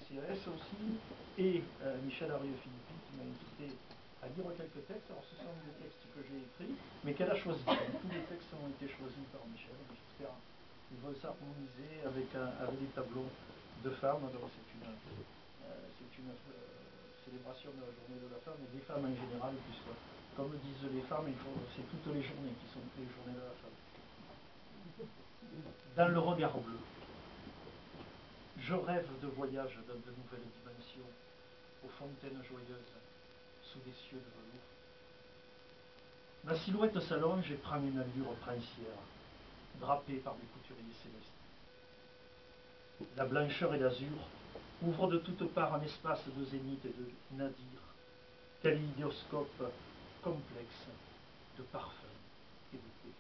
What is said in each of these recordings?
CCAS aussi, et Michel Arieux-Philippi qui m'a invité à lire quelques textes. Alors ce sont des textes que j'ai écrits, mais qu'elle a choisis. Tous les textes ont été choisis par Michel. J'espère qu'ils vont s'harmoniser avec des tableaux de femmes. Donc c'est une célébration de la journée de la femme et des femmes en général, puisque comme disent les femmes, c'est toutes les journées qui sont les journées de la femme. Dans le regard bleu, je rêve de voyage dans de nouvelles dimensions, aux fontaines joyeuses, sous des cieux de velours. Ma silhouette s'allonge et prend une allure princière, drapée par des couturiers célestes. La blancheur et l'azur ouvrent de toutes parts un espace de zénith et de nadir, kaléidoscope complexe de parfums et d'été.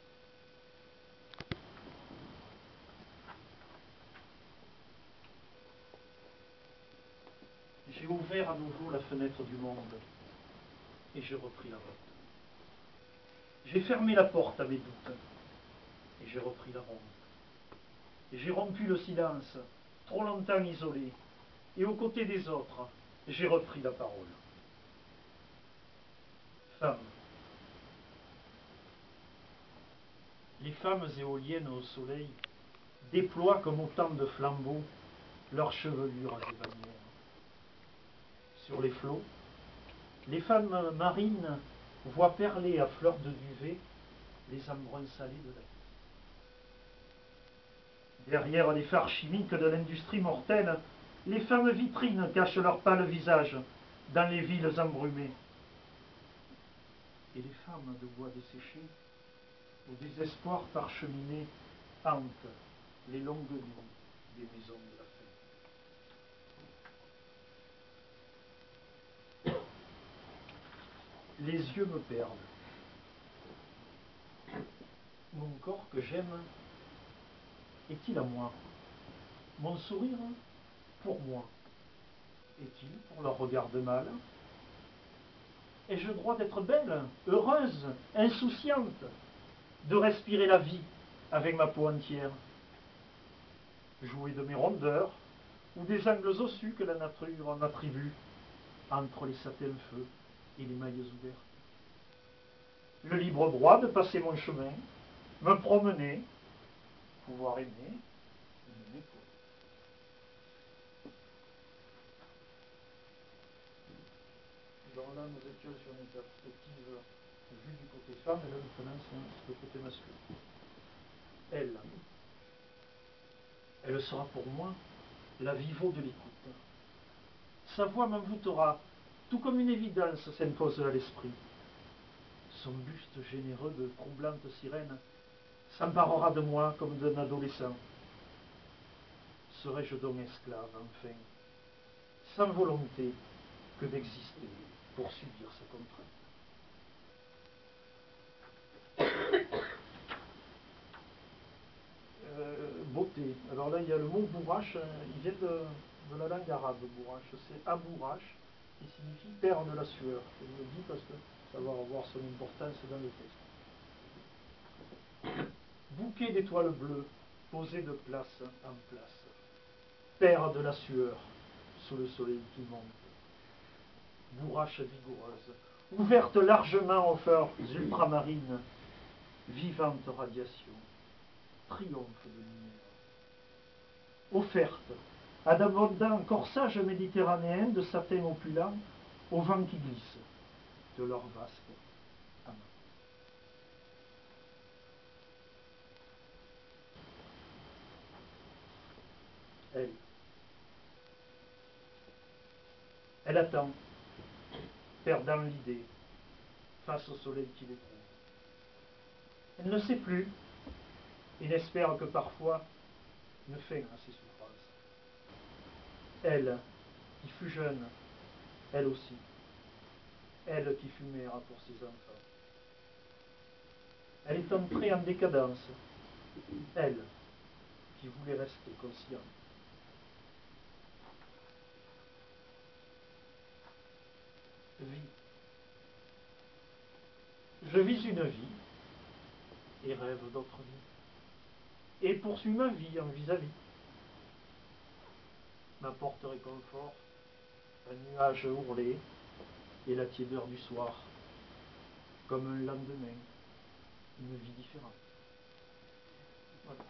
J'ai ouvert à nouveau la fenêtre du monde et j'ai repris la route. J'ai fermé la porte à mes doutes et j'ai repris la ronde. Et j'ai rompu le silence, trop longtemps isolé, et aux côtés des autres, j'ai repris la parole. Femmes. Les femmes éoliennes au soleil déploient comme autant de flambeaux leurs chevelures et bannières. Sur les flots, les femmes marines voient perler à fleur de duvet les embruns salés de la vie. Derrière les phares chimiques de l'industrie mortelle, les femmes vitrines cachent leur pâle visage dans les villes embrumées. Et les femmes de bois desséché, au désespoir parcheminé, hantent les longues nuits des maisons de la faim. Les yeux me perdent. Mon corps que j'aime est-il à moi? Mon sourire pour moi est-il pour leur regard de mal? Ai-je droit d'être belle, heureuse, insouciante, de respirer la vie avec ma peau entière? Jouer de mes rondeurs ou des angles ossus que la nature m'attribue entre les satins feux et les mailles ouvertes? Le libre droit de passer mon chemin, me promener, pouvoir aimer, aimer quoi. Alors là, nous étions sur une perspective vue du côté femme, et là, maintenant, c'est le côté masculin. Elle sera pour moi la vivo de l'écoute. Sa voix m'envoûtera, tout comme une évidence s'impose à l'esprit. Son buste généreux de troublante sirène s'emparera de moi comme d'un adolescent. Serais-je donc esclave, enfin, sans volonté que d'exister pour subir sa contrainte? Beauté. Alors là, il y a le mot bourrache, il vient de la langue arabe, bourrache. C'est abourache, qui signifie père de la sueur. Je vous le dis parce que ça va avoir son importance dans le texte. Bouquet d'étoiles bleues, posé de place en place. Père de la sueur, sous le soleil qui monte. Bourrache vigoureuse, ouverte largement aux fleurs ultramarines, vivante radiation, triomphe de lumière. Offerte à d'abondants corsages méditerranéens de satin opulent au vent qui glisse de leur vasque amas. Elle attend, perdant l'idée, face au soleil qui l'éprouve. Elle ne sait plus et n'espère que parfois ne fait à ses souffrances. Elle, qui fut jeune, elle aussi, elle qui fut mère pour ses enfants. Elle est entrée en décadence, elle qui voulait rester consciente. Vie. Je vis une vie et rêve d'autres vies. Et poursuis ma vie en vis-à-vis. m'apporte réconfort, un nuage ourlé et la tiédeur du soir, comme un lendemain, une vie différente. Voilà.